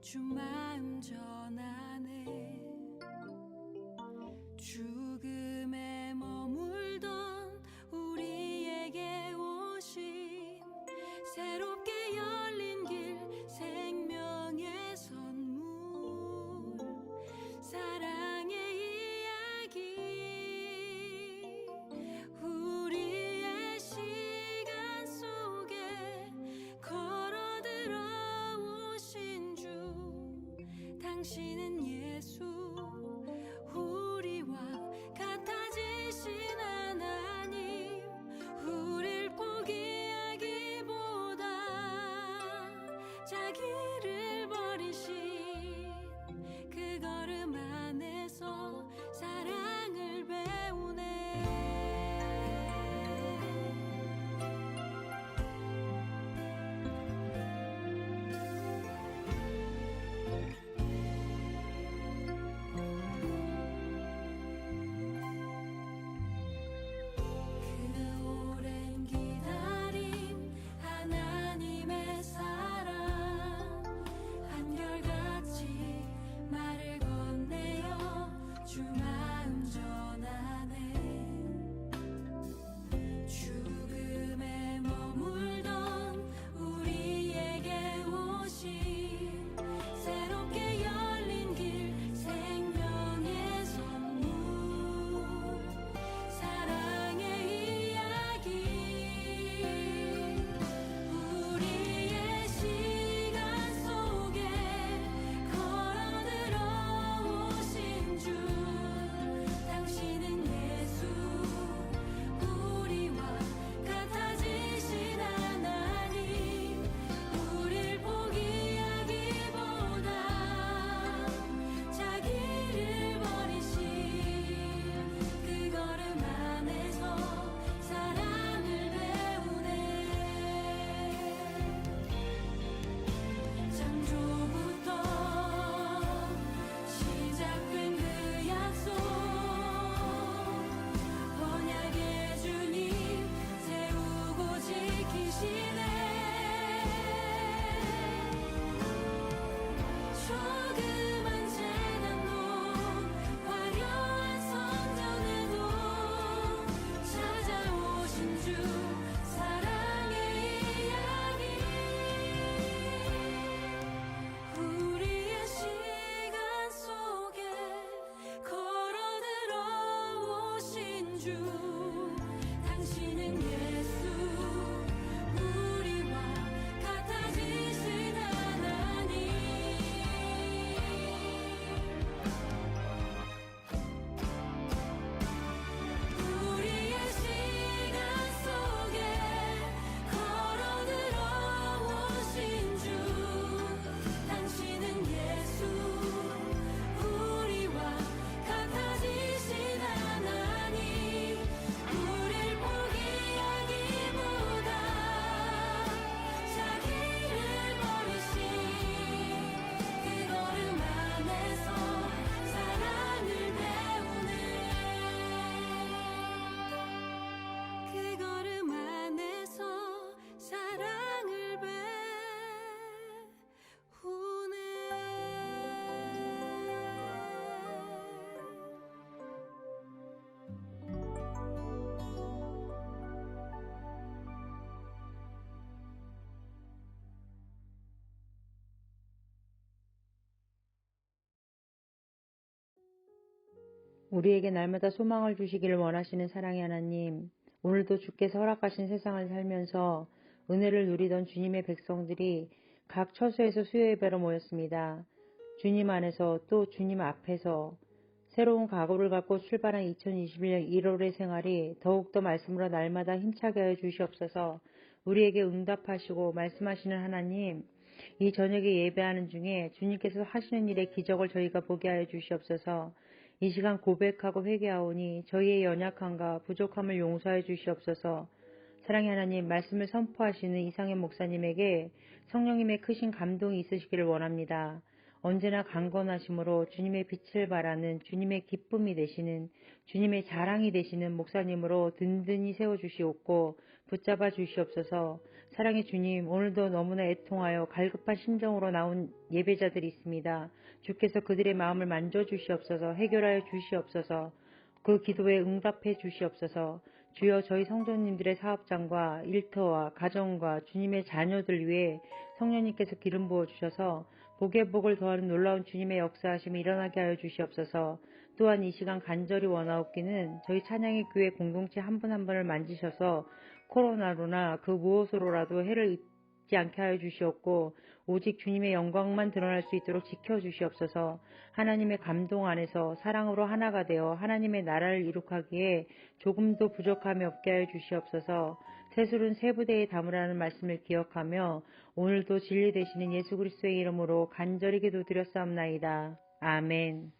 주 마음 전하네. 죽음에 머물던 우리에게 오신 새롭게 열린 길, 생명의 선물, 사랑의 이야기. 우리의 시간 속에 걸어들어 오신 주, 당신은 예수, 우리와 같아지신 하나님. 우릴 포기하기보다 자기를 버리신 그 걸음 안에서 사랑을 배우네. 그 오랜 기다림, 하나님의 사랑, 한결같이 말을 건네어 주 마음 전하네. 죽음에 머물던 우리에게 오신 새롭게 열린 길, 생명의 선물, 사랑의 이야기. 우리의 시간 속에 걸어들어 오신 주, 당신은 예수, 우리와 같아지신 하나님. 우릴 포기하기보다 자기를 버리신 그 걸음 안에서 사랑을 배우네. 창조부터 시작된 그 약속, 언약의 주님 세우고 지키시네. 조그만 재난도 화려한 성전에도 찾아오신 주, 사랑의 이야기. 우리의 시간 속에 걸어들어 오신 주, 당신은 예수, 우리와 같아지신 하나님. 우리의 시간 속에 걸어들어 오신 주, 당신은 예수, 우리와 같아지신 하나님. 우릴 포기하기보다 자기를 버리신 그 걸음 안에서 사랑을 배우네. 그 걸음 안에서 사랑을 배우네. 우리에게 날마다 소망을 주시기를 원하시는 사랑의 하나님, 오늘도 주께서 허락하신 세상을 살면서 은혜를 누리던 주님의 백성들이 각 처소에서 수요 예배로 모였습니다. 주님 안에서 또 주님 앞에서 새로운 각오를 갖고 출발한 2021년 1월의 생활이 더욱더 말씀으로 날마다 힘차게 하여 주시옵소서. 우리에게 응답하시고 말씀하시는 하나님, 이 저녁에 예배하는 중에 주님께서 하시는 일의 기적을 저희가 보게 하여 주시옵소서. 이 시간 고백하고 회개하오니 저희의 연약함과 부족함을 용서하여 주시옵소서. 사랑의 하나님, 말씀을 선포하시는 이상현 목사님에게 성령님의 크신 감동이 있으시기를 원합니다. 언제나 강건하심으로 주님의 빛을 발하는 주님의 기쁨이 되시는 주님의 자랑이 되시는 목사님으로 든든히 세워주시옵고 붙잡아 주시옵소서. 사랑의 주님, 오늘도 너무나 애통하여 갈급한 심정으로 나온 예배자들이 있습니다. 주께서 그들의 마음을 만져주시옵소서. 해결하여 주시옵소서. 그 기도에 응답해 주시옵소서. 주여, 저희 성도님들의 사업장과 일터와 가정과 주님의 자녀들 위해 성령님께서 기름 부어 주셔서 복의 복을 더하는 놀라운 주님의 역사하심이 일어나게 하여 주시옵소서. 또한 이 시간 간절히 원하옵기는 저희 찬양의 교회 공동체 한 분 한 분을 만지셔서 코로나로나 그 무엇으로라도 해를 입지 않게 하여 주시옵고 오직 주님의 영광만 드러날 수 있도록 지켜주시옵소서. 하나님의 감동 안에서 사랑으로 하나가 되어 하나님의 나라를 이룩하기에 조금도 부족함이 없게 하여 주시옵소서. 세술은 세 부대에 담으라는 말씀을 기억하며 오늘도 진리 되시는 예수 그리스도의 이름으로 간절히 기도드렸사옵나이다. 아멘.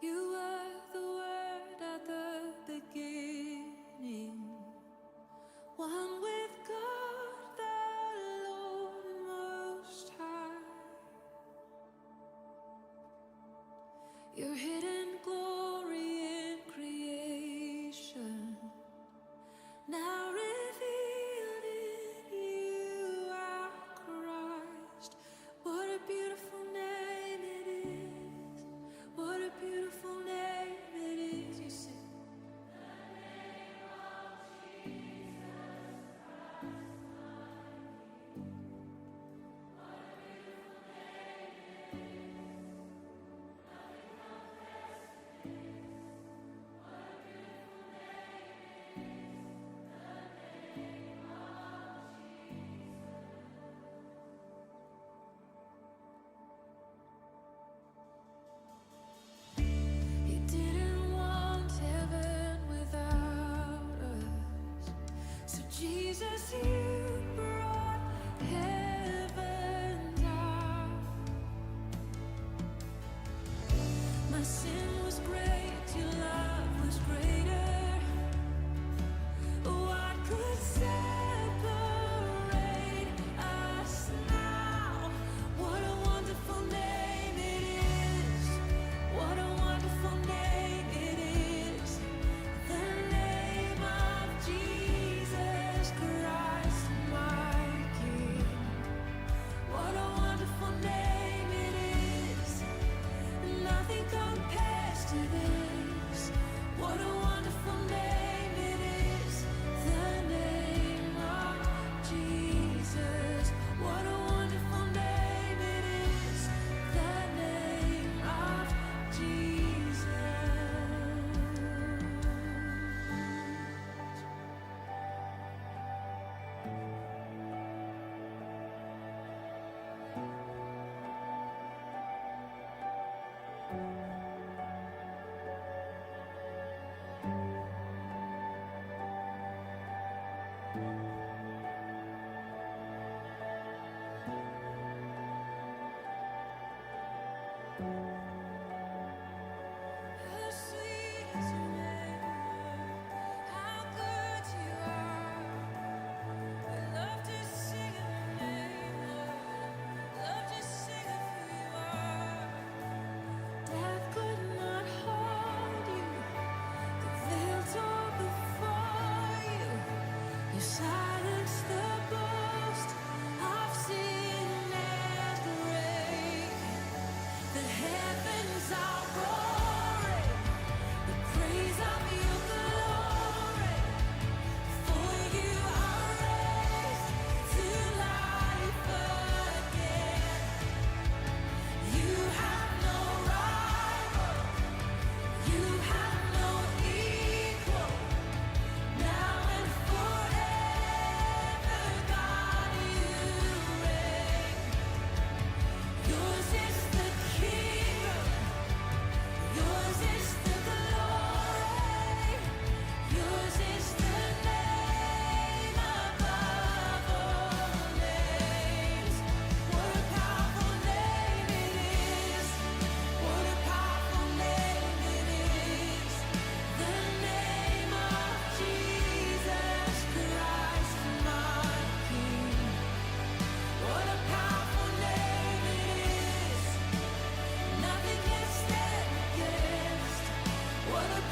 You were the Word at the beginning, one with God the Lord Most High. Your hidden glory in creation, now revealed in you, our Christ. What a beautiful name it is. What a beautiful name it is. You sing.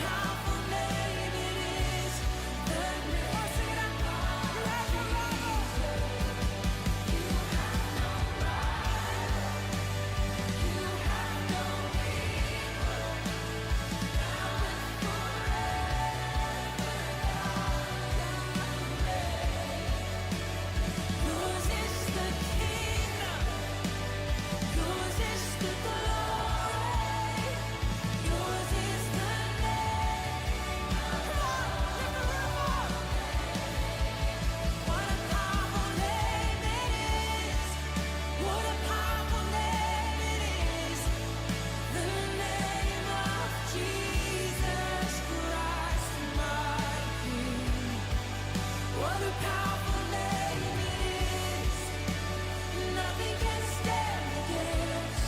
powerful name it is. The name. Oh, sing it out. You have no rival. You have no rival. You have no equal. Now and forever, God reigns. Yours is the kingdom. Yours is the glory. Yours is the name. Come on, lift the roof up. What a powerful name it is. What a powerful name it is. The name of Jesus Christ, my King. What a powerful name it is. Nothing can stand against.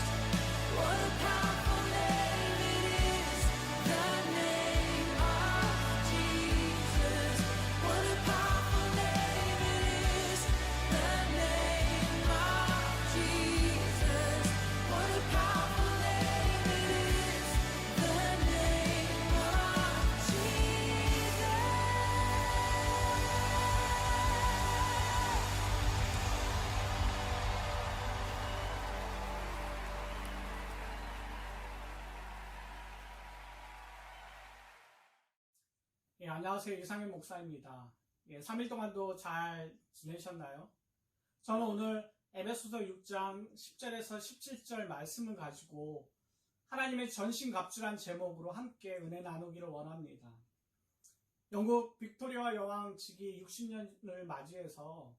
What a powerful name it is. The name of Jesus. What a powerful name it is. The name of Jesus. What a powerful name it is. The name of Jesus. 예, 안녕하세요. 이상현 목사입니다. 예, 3일 동안도 잘 지내셨나요? 저는 오늘 에베소서 6장 10절에서 17절 말씀을 가지고 하나님의 전신갑주란 제목으로 함께 은혜 나누기를 원합니다. 영국 빅토리아 여왕 즉위 60년을 맞이해서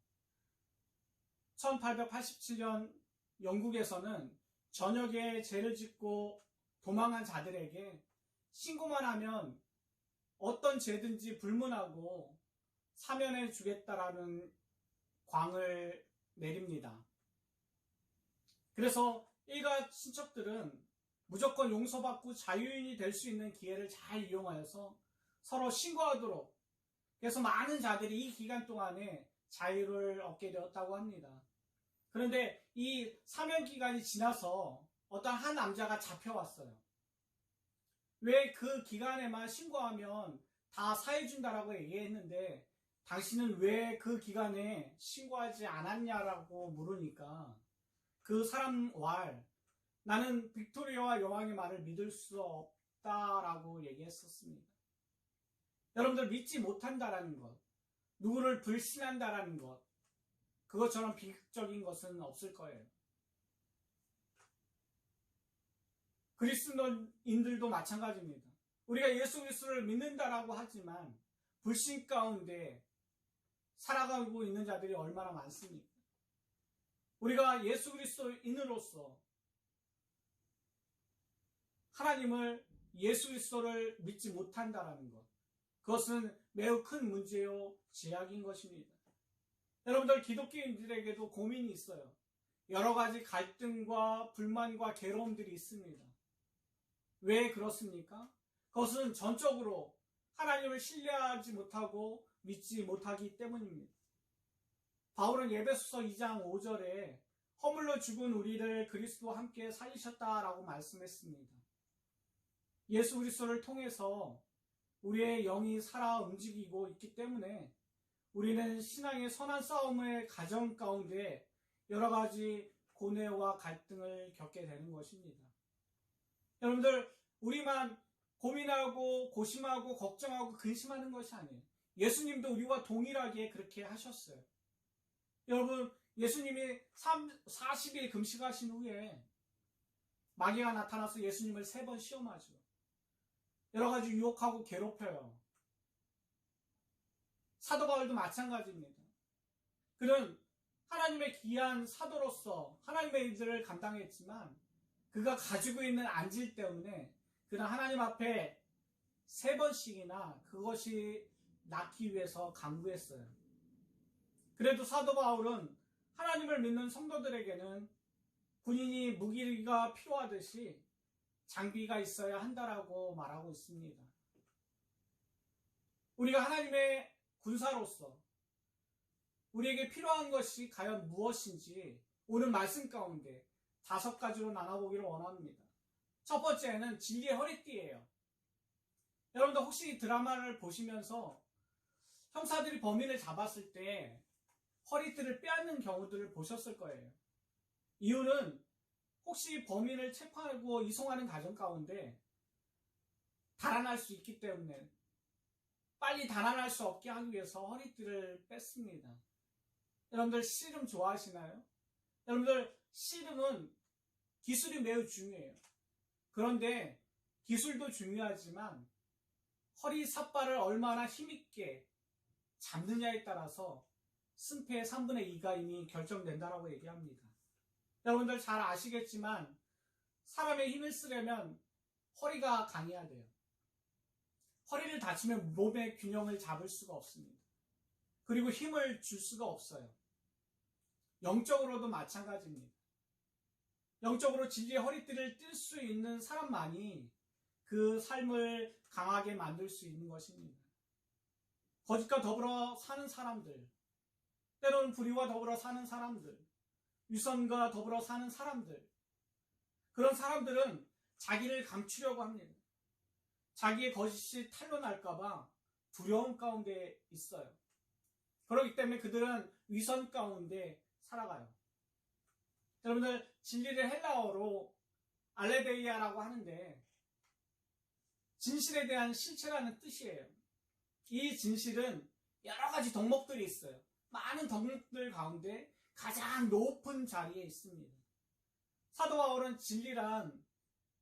1887년 영국에서는 전역에 죄를 짓고 도망한 자들에게 신고만 하면 어떤 죄든지 불문하고 사면해 주겠다라는 광을 내립니다. 그래서 일가 친척들은 무조건 용서받고 자유인이 될 수 있는 기회를 잘 이용하여서 서로 신고하도록 그래서 많은 자들이 이 기간 동안에 자유를 얻게 되었다고 합니다. 그런데 이 사면 기간이 지나서 어떤 한 남자가 잡혀왔어요. 왜 그 기간에만 신고하면 다 사해준다라고 얘기했는데 당신은 왜 그 기간에 신고하지 않았냐라고 물으니까 그 사람 나는 빅토리아 여왕의 말을 믿을 수 없다라고 얘기했었습니다. 여러분들 믿지 못한다라는 것, 누구를 불신한다라는 것, 그것처럼 비극적인 것은 없을 거예요. 그리스도인들도 마찬가지입니다. 우리가 예수 그리스도를 믿는다라고 하지만 불신 가운데 살아가고 있는 자들이 얼마나 많습니까? 우리가 예수 그리스도인으로서 하나님을 예수 그리스도를 믿지 못한다라는 것, 그것은 매우 큰 문제요 제약인 것입니다. 여러분들 기독교인들에게도 고민이 있어요. 여러 가지 갈등과 불만과 괴로움들이 있습니다. 왜 그렇습니까? 그것은 전적으로 하나님을 신뢰하지 못하고 믿지 못하기 때문입니다. 바울은 에베소서 2장 5절에 허물로 죽은 우리를 그리스도와 함께 살리셨다라고 말씀했습니다. 예수 그리스도를 통해서 우리의 영이 살아 움직이고 있기 때문에 우리는 신앙의 선한 싸움의 과정 가운데 여러 가지 고뇌와 갈등을 겪게 되는 것입니다. 여러분들, 우리만 고민하고 고심하고 걱정하고 근심하는 것이 아니에요. 예수님도 우리와 동일하게 그렇게 하셨어요. 여러분, 예수님이 40일 금식하신 후에 마귀가 나타나서 예수님을 3번 시험하죠. 여러 가지 유혹하고 괴롭혀요. 사도 바울도 마찬가지입니다. 그는 하나님의 귀한 사도로서 하나님의 일들을 감당했지만 그가 가지고 있는 안질 때문에 그는 하나님 앞에 3번씩이나 그것이 낫기 위해서 간구했어요. 그래도 사도 바울은 하나님을 믿는 성도들에게는 군인이 무기가 필요하듯이 장비가 있어야 한다라고 말하고 있습니다. 우리가 하나님의 군사로서 우리에게 필요한 것이 과연 무엇인지 오늘 말씀 가운데 5가지로 나눠보기를 원합니다. 첫 번째는 진리의 허리띠예요. 여러분들 혹시 이 드라마를 보시면서 형사들이 범인을 잡았을 때 허리띠를 빼앗는 경우들을 보셨을 거예요. 이유는 혹시 범인을 체포하고 이송하는 과정 가운데 달아날 수 있기 때문에 빨리 달아날 수 없게 하기 위해서 허리띠를 뺐습니다. 여러분들 씨름 좋아하시나요? 여러분들 씨름은 기술이 매우 중요해요. 그런데 기술도 중요하지만 허리 삿발을 얼마나 힘있게 잡느냐에 따라서 승패의 3분의 2가 이미 결정된다라고 얘기합니다. 여러분들 잘 아시겠지만 사람의 힘을 쓰려면 허리가 강해야 돼요. 허리를 다치면 몸의 균형을 잡을 수가 없습니다. 그리고 힘을 줄 수가 없어요. 영적으로도 마찬가지입니다. 영적으로 진리의 허리띠를 뜰 수 있는 사람만이 그 삶을 강하게 만들 수 있는 것입니다. 거짓과 더불어 사는 사람들, 때로는 불의와 더불어 사는 사람들, 위선과 더불어 사는 사람들, 그런 사람들은 자기를 감추려고 합니다. 자기의 거짓이 탄로날까봐 두려움 가운데 있어요. 그렇기 때문에 그들은 위선 가운데 살아가요. 여러분들 진리를 헬라어로 알레데이아라고 하는데 진실에 대한 실체라는 뜻이에요. 이 진실은 여러 가지 덕목들이 있어요. 많은 덕목들 가운데 가장 높은 자리에 있습니다. 사도 바울은 진리란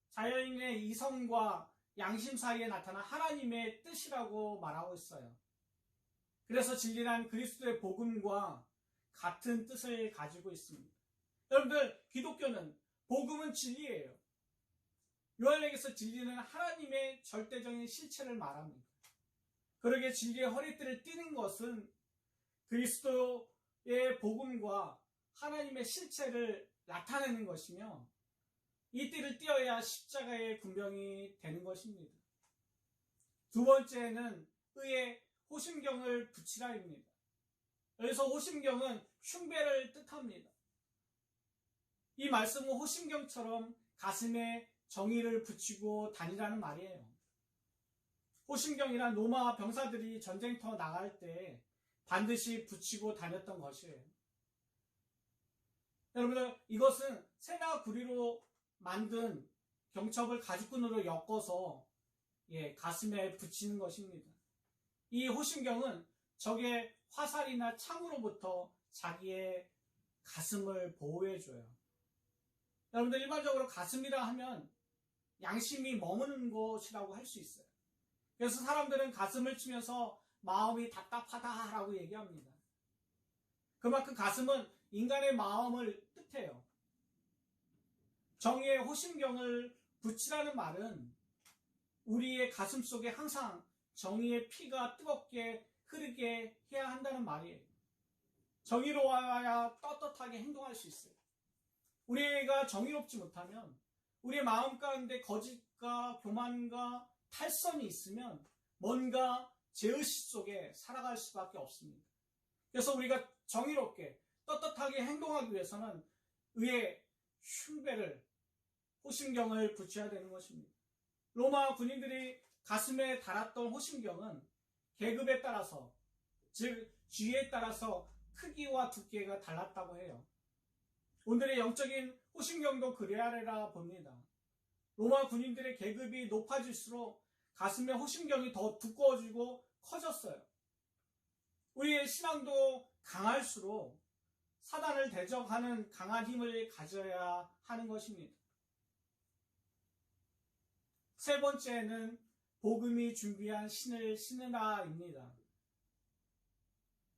자연인의 이성과 양심 사이에 나타난 하나님의 뜻이라고 말하고 있어요. 그래서 진리란 그리스도의 복음과 같은 뜻을 가지고 있습니다. 여러분들 기독교는 복음은 진리예요. 요한에게서 진리는 하나님의 절대적인 실체를 말합니다. 그러기에 진리의 허리띠를 띠는 것은 그리스도의 복음과 하나님의 실체를 나타내는 것이며 이 띠를 띄어야 십자가의 군병이 되는 것입니다. 두 번째는 의의 호심경을 붙이라입니다. 여기서 호심경은 흉배를 뜻합니다. 이 말씀은 호심경처럼 가슴에 정의를 붙이고 다니라는 말이에요. 호심경이란 로마 병사들이 전쟁터 나갈 때 반드시 붙이고 다녔던 것이에요. 여러분들 이것은 새나 구리로 만든 경첩을 가죽끈으로 엮어서 가슴에 붙이는 것입니다. 이 호심경은 적의 화살이나 창으로부터 자기의 가슴을 보호해줘요. 여러분들 일반적으로 가슴이라 하면 양심이 머무는 것이라고 할 수 있어요. 그래서 사람들은 가슴을 치면서 마음이 답답하다라고 얘기합니다. 그만큼 가슴은 인간의 마음을 뜻해요. 정의의 호심경을 붙이라는 말은 우리의 가슴 속에 항상 정의의 피가 뜨겁게 흐르게 해야 한다는 말이에요. 정의로워야 떳떳하게 행동할 수 있어요. 우리가 정의롭지 못하면 우리의 마음 가운데 거짓과 교만과 탈선이 있으면 뭔가 죄의식 속에 살아갈 수밖에 없습니다. 그래서 우리가 정의롭게 떳떳하게 행동하기 위해서는 의의 흉배를 호심경을 붙여야 되는 것입니다. 로마 군인들이 가슴에 달았던 호심경은 계급에 따라서 즉 지위에 따라서 크기와 두께가 달랐다고 해요. 오늘의 영적인 호심경도 그래야라 봅니다. 로마 군인들의 계급이 높아질수록 가슴의 호심경이 더 두꺼워지고 커졌어요. 우리의 신앙도 강할수록 사단을 대적하는 강한 힘을 가져야 하는 것입니다. 세 번째는 복음이 준비한 신을 신으라입니다.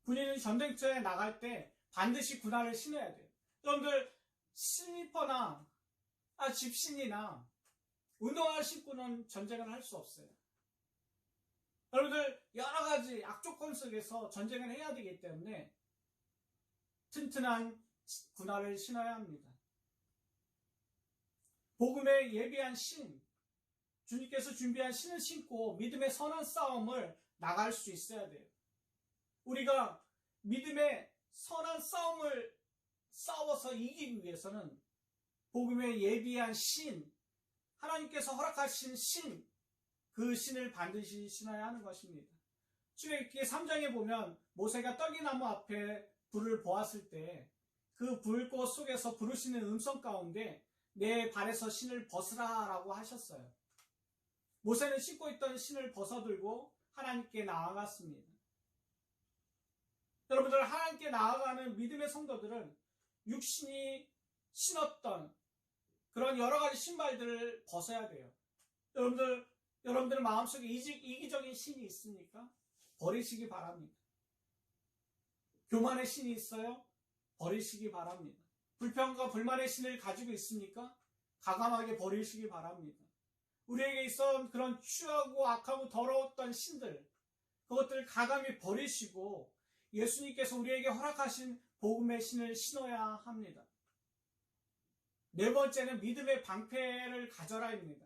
군인은 전쟁터에 나갈 때 반드시 군화를 신어야 돼요. 여러분들 슬리퍼나 집신이나 운동화 신고는 전쟁을 할 수 없어요. 여러분들 여러 가지 악조건 속에서 전쟁을 해야 되기 때문에 튼튼한 군화를 신어야 합니다. 복음에 예비한 신, 주님께서 준비한 신을 신고 믿음의 선한 싸움을 나갈 수 있어야 돼요. 우리가 믿음의 선한 싸움을 싸워서 이기기 위해서는 복음에 예비한 신, 하나님께서 허락하신 신, 그 신을 반드시 신어야 하는 것입니다. 출애굽기 3장에 보면 모세가 떡이나무 앞에 불을 보았을 때 그 불꽃 속에서 부르시는 음성 가운데 내 발에서 신을 벗으라 라고 하셨어요. 모세는 신고 있던 신을 벗어들고 하나님께 나아갔습니다. 여러분들, 하나님께 나아가는 믿음의 성도들은 육신이 신었던 그런 여러 가지 신발들을 벗어야 돼요. 여러분들 마음속에 이기적인 신이 있습니까? 버리시기 바랍니다. 교만의 신이 있어요? 버리시기 바랍니다. 불평과 불만의 신을 가지고 있습니까? 과감하게 버리시기 바랍니다. 우리에게 있어 그런 추하고 악하고 더러웠던 신들, 그것들을 과감히 버리시고 예수님께서 우리에게 허락하신 복음의 신을 신어야 합니다. 네 번째는 믿음의 방패를 가져라입니다.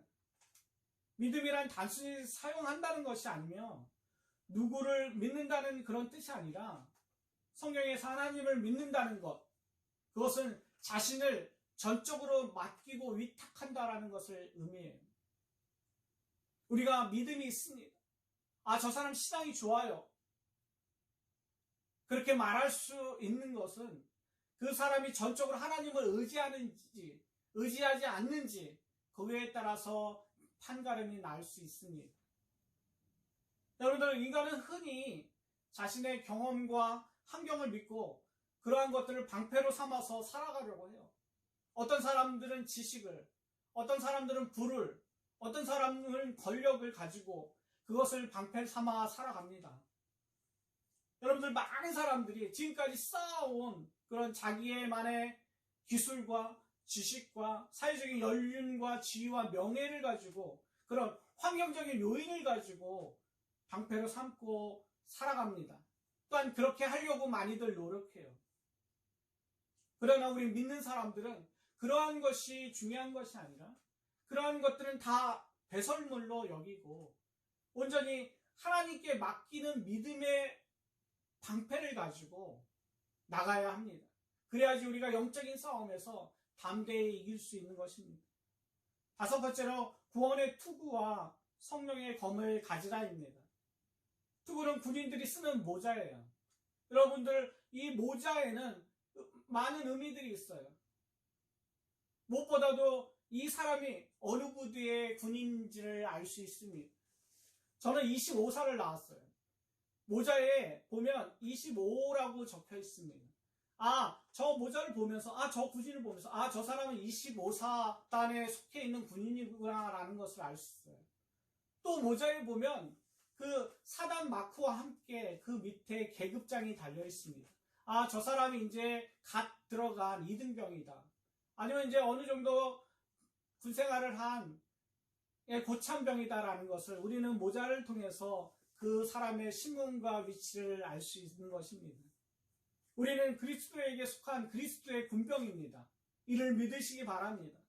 믿음이란 단순히 사용한다는 것이 아니며 누구를 믿는다는 그런 뜻이 아니라 성경에서 하나님을 믿는다는 것, 그것은 자신을 전적으로 맡기고 위탁한다라는 것을 의미해요. 우리가 믿음이 있습니다. 아, 저 사람 신앙이 좋아요. 그렇게 말할 수 있는 것은 그 사람이 전적으로 하나님을 의지하는지 의지하지 않는지 그거에 따라서 판가름이 날 수 있습니다. 여러분들, 인간은 흔히 자신의 경험과 환경을 믿고 그러한 것들을 방패로 삼아서 살아가려고 해요. 어떤 사람들은 지식을, 어떤 사람들은 부를, 어떤 사람은 권력을 가지고 그것을 방패 삼아 살아갑니다. 여러분들, 많은 사람들이 지금까지 쌓아온 그런 자기의만의 기술과 지식과 사회적인 연륜과 지위와 명예를 가지고 그런 환경적인 요인을 가지고 방패로 삼고 살아갑니다. 또한 그렇게 하려고 많이들 노력해요. 그러나 우리 믿는 사람들은 그러한 것이 중요한 것이 아니라 그러한 것들은 다 배설물로 여기고 온전히 하나님께 맡기는 믿음의 방패를 가지고 나가야 합니다. 그래야지 우리가 영적인 싸움에서 담대히 이길 수 있는 것입니다. 다섯 번째로 구원의 투구와 성령의 검을 가지라입니다. 투구는 군인들이 쓰는 모자예요. 여러분들, 이 모자에는 많은 의미들이 있어요. 무엇보다도 이 사람이 어느 부대의 군인인지를 알 수 있습니다. 저는 25사를 나왔어요. 모자에 보면 25라고 적혀 있습니다. 저 모자를 보면서, 저 군인을 보면서, 저 사람은 25사단에 속해 있는 군인이구나 라는 것을 알 수 있어요. 또 모자에 보면 그 사단 마크와 함께 그 밑에 계급장이 달려 있습니다. 저 사람이 이제 갓 들어간 2등병이다. 아니면 이제 어느 정도 군생활을 한 고참병이다라는 것을 우리는 모자를 통해서 그 사람의 신분과 위치를 알 수 있는 것입니다. 우리는 그리스도에게 속한 그리스도의 군병입니다. 이를 믿으시기 바랍니다.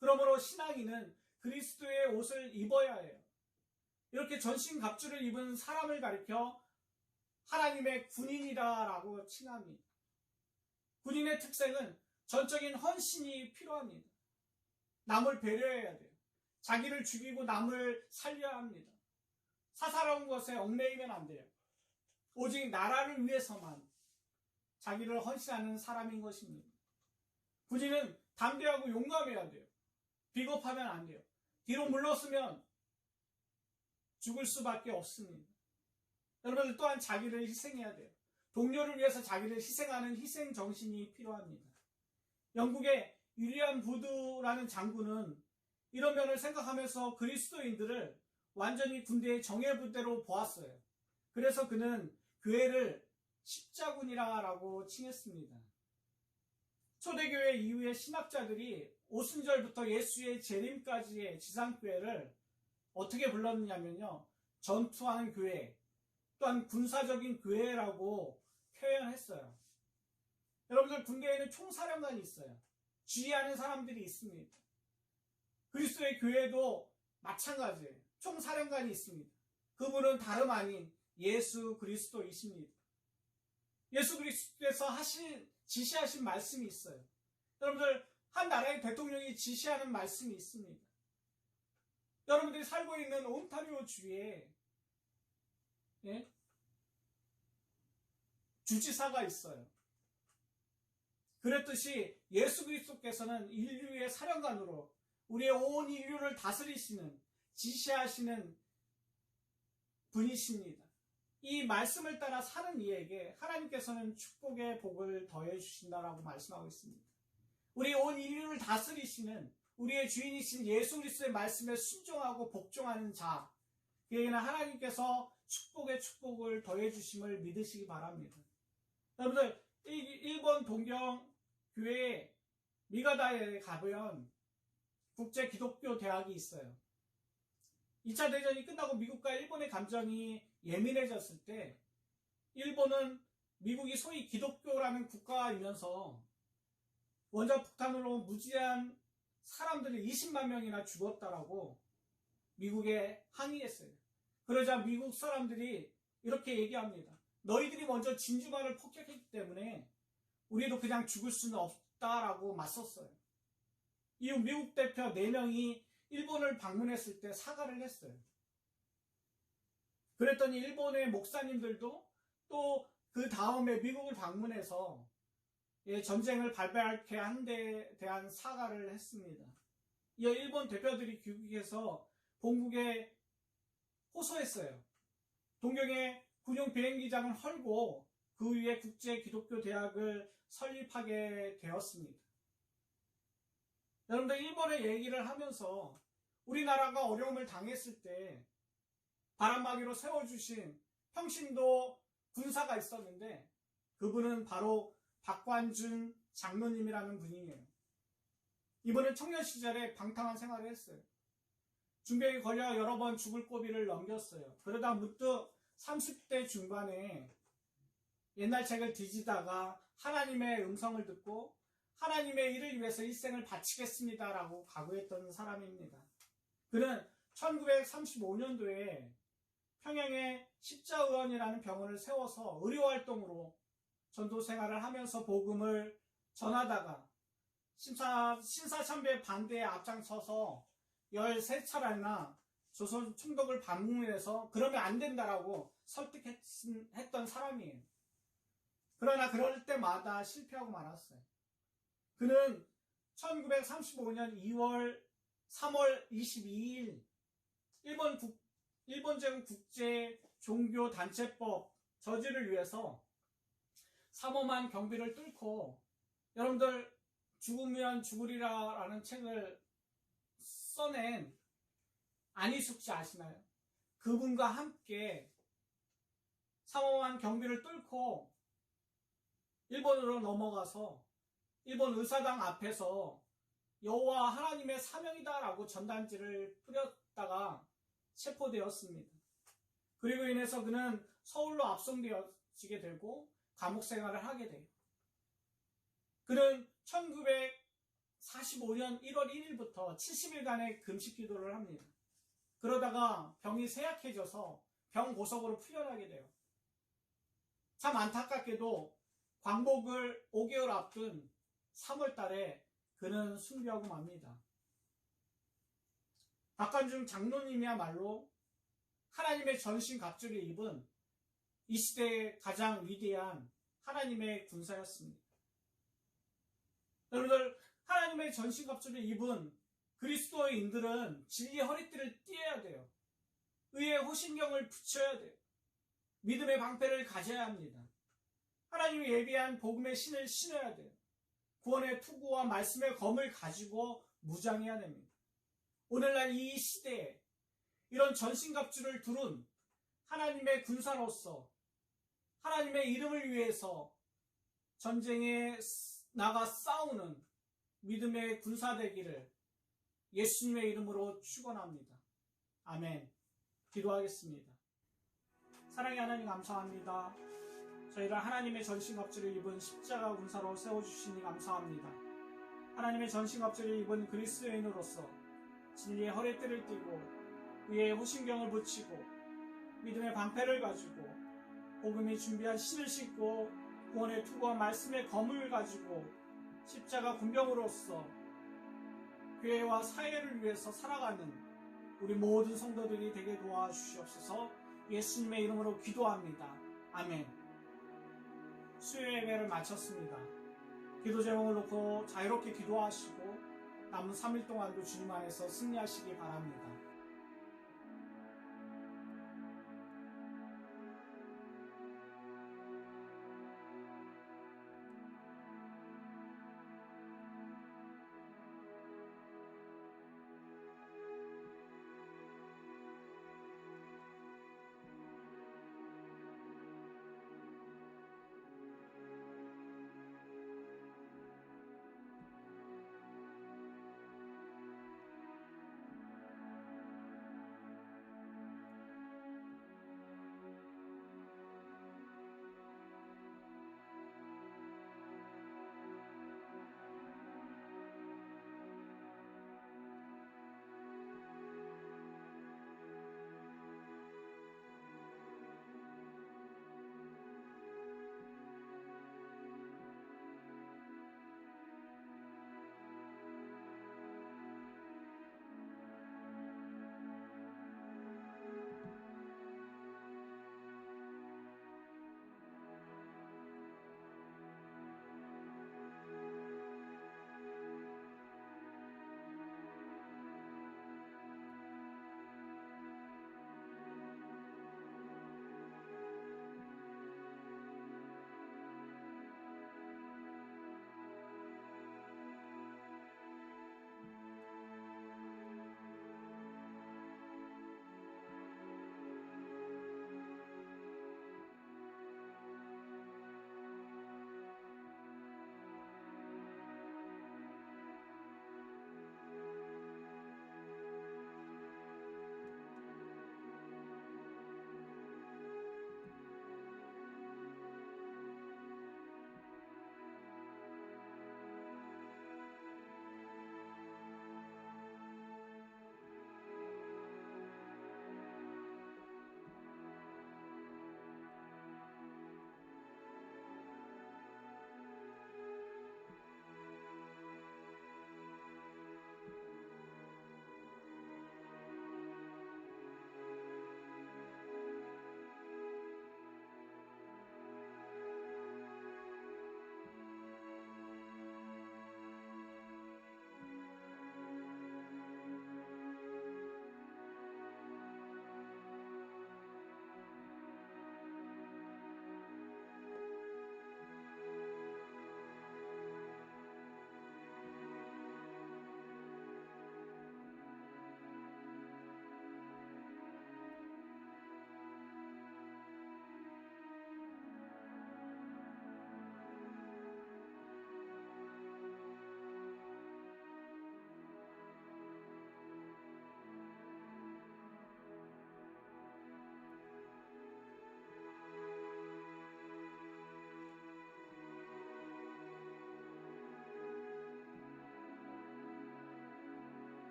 그러므로 신앙인은 그리스도의 옷을 입어야 해요. 이렇게 전신갑주를 입은 사람을 가리켜 하나님의 군인이다라고 칭합니다. 군인의 특색은 전적인 헌신이 필요합니다. 남을 배려해야 돼요. 자기를 죽이고 남을 살려야 합니다. 사사로운 것에 얽매이면 안 돼요. 오직 나라를 위해서만 자기를 헌신하는 사람인 것입니다. 군인은 담대하고 용감해야 돼요. 비겁하면 안 돼요. 뒤로 물러서면 죽을 수밖에 없습니다. 여러분들 또한 자기를 희생해야 돼요. 동료를 위해서 자기를 희생하는 희생 정신이 필요합니다. 영국의 윌리엄 부드라는 장군은 이런 면을 생각하면서 그리스도인들을 완전히 군대의 정예부대로 보았어요. 그래서 그는 교회를 십자군이라고 칭했습니다. 초대교회 이후의 신학자들이 오순절부터 예수의 재림까지의 지상교회를 어떻게 불렀느냐면요, 전투하는 교회, 또한 군사적인 교회라고 표현했어요. 여러분들, 군대에는 총사령관이 있어요. 지휘하는 사람들이 있습니다. 그리스도의 교회도 마찬가지예요. 총사령관이 있습니다. 그분은 다름 아닌 예수 그리스도이십니다. 예수 그리스도께서 지시하신 말씀이 있어요. 여러분들, 한 나라의 대통령이 지시하는 말씀이 있습니다. 여러분들이 살고 있는 온타리오 주에 예? 주지사가 있어요. 그랬듯이 예수 그리스도께서는 인류의 사령관으로 우리의 온 인류를 다스리시는, 지시하시는 분이십니다. 이 말씀을 따라 사는 이에게 하나님께서는 축복의 복을 더해 주신다라고 말씀하고 있습니다. 우리 온 인류를 다스리시는 우리의 주인이신 예수 그리스도의 말씀에 순종하고 복종하는 자, 그에게는 하나님께서 축복의 축복을 더해 주심을 믿으시기 바랍니다. 여러분들, 일본 동경교회 미가다에 가보면 국제 기독교 대학이 있어요. 2차 대전이 끝나고 미국과 일본의 감정이 예민해졌을 때 일본은 미국이 소위 기독교라는 국가이면서 원자 폭탄으로 무지한 사람들이 20만 명이나 죽었다라고 미국에 항의했어요. 그러자 미국 사람들이 이렇게 얘기합니다. 너희들이 먼저 진주만을 폭격했기 때문에 우리도 그냥 죽을 수는 없다라고 맞섰어요. 이후 미국 대표 4명이 일본을 방문했을 때 사과를 했어요. 그랬더니 일본의 목사님들도 또 그 다음에 미국을 방문해서 전쟁을 발발케 한 데 대한 사과를 했습니다. 이어 일본 대표들이 귀국해서 본국에 호소했어요. 동경에 군용 비행기장을 헐고 그 위에 국제 기독교 대학을 설립하게 되었습니다. 여러분들, 일본의 얘기를 하면서 우리나라가 어려움을 당했을 때 바람막이로 세워주신 평신도 군사가 있었는데 그분은 바로 박관준 장로님이라는 분이에요. 이분은 청년 시절에 방탕한 생활을 했어요. 중병에 걸려 여러 번 죽을 고비를 넘겼어요. 그러다 문득 30대 중반에 옛날 책을 뒤지다가 하나님의 음성을 듣고 하나님의 일을 위해서 일생을 바치겠습니다라고 각오했던 사람입니다. 그는 1935년도에 평양에 십자의원이라는 병원을 세워서 의료활동으로 전도 생활을 하면서 복음을 전하다가 신사참배 반대에 앞장서서 13차례나 조선 총독을 방문해서 그러면 안 된다라고 설득했던 사람이에요. 그러나 그럴 때마다 실패하고 말았어요. 그는 1935년 2월 3월 22일 일본 제국 국제 종교 단체법 저지를 위해서 삼엄한 경비를 뚫고, 여러분들 죽으면 죽으리라라는 책을 써낸 안희숙 씨 아시나요? 그분과 함께 삼엄한 경비를 뚫고 일본으로 넘어가서 일본 의사당 앞에서 여호와 하나님의 사명이다라고 전단지를 뿌렸다가 체포되었습니다. 그리고 인해서 그는 서울로 압송되어지게 되고 감옥 생활을 하게 돼요. 그는 1945년 1월 1일부터 70일간의 금식 기도를 합니다. 그러다가 병이 쇠약해져서 병고석으로 풀려나게 돼요. 참 안타깝게도 광복을 5개월 앞둔 3월 달에 그는 순교하고 맙니다. 박관중 장로님이야말로 하나님의 전신갑주를 입은 이 시대의 가장 위대한 하나님의 군사였습니다. 여러분들, 하나님의 전신갑주를 입은 그리스도인들은 진리의 허리띠를 띠어야 돼요. 의의 호신경을 붙여야 돼요. 믿음의 방패를 가져야 합니다. 하나님이 예비한 복음의 신을 신어야 돼요. 구원의 투구와 말씀의 검을 가지고 무장해야 됩니다. 오늘날 이 시대에 이런 전신갑주를 두른 하나님의 군사로서 하나님의 이름을 위해서 전쟁에 나가 싸우는 믿음의 군사 되기를 예수님의 이름으로 축원합니다. 아멘. 기도하겠습니다. 사랑의 하나님, 감사합니다. 저희를 하나님의 전신갑주를 입은 십자가 군사로 세워주시니 감사합니다. 하나님의 전신갑주를 입은 그리스도인으로서 진리의 허리띠를 띠고 위에 호신경을 붙이고 믿음의 방패를 가지고 복음이 준비한 신을 신고 구원의 투구와 말씀의 검을 가지고 십자가 군병으로서 교회와 사회를 위해서 살아가는 우리 모든 성도들이 되게 도와주시옵소서. 예수님의 이름으로 기도합니다. 아멘. 수요 예배를 마쳤습니다. 기도 제목을 놓고 자유롭게 기도하시고 남은 3일 동안도 주님 안에서 승리하시기 바랍니다.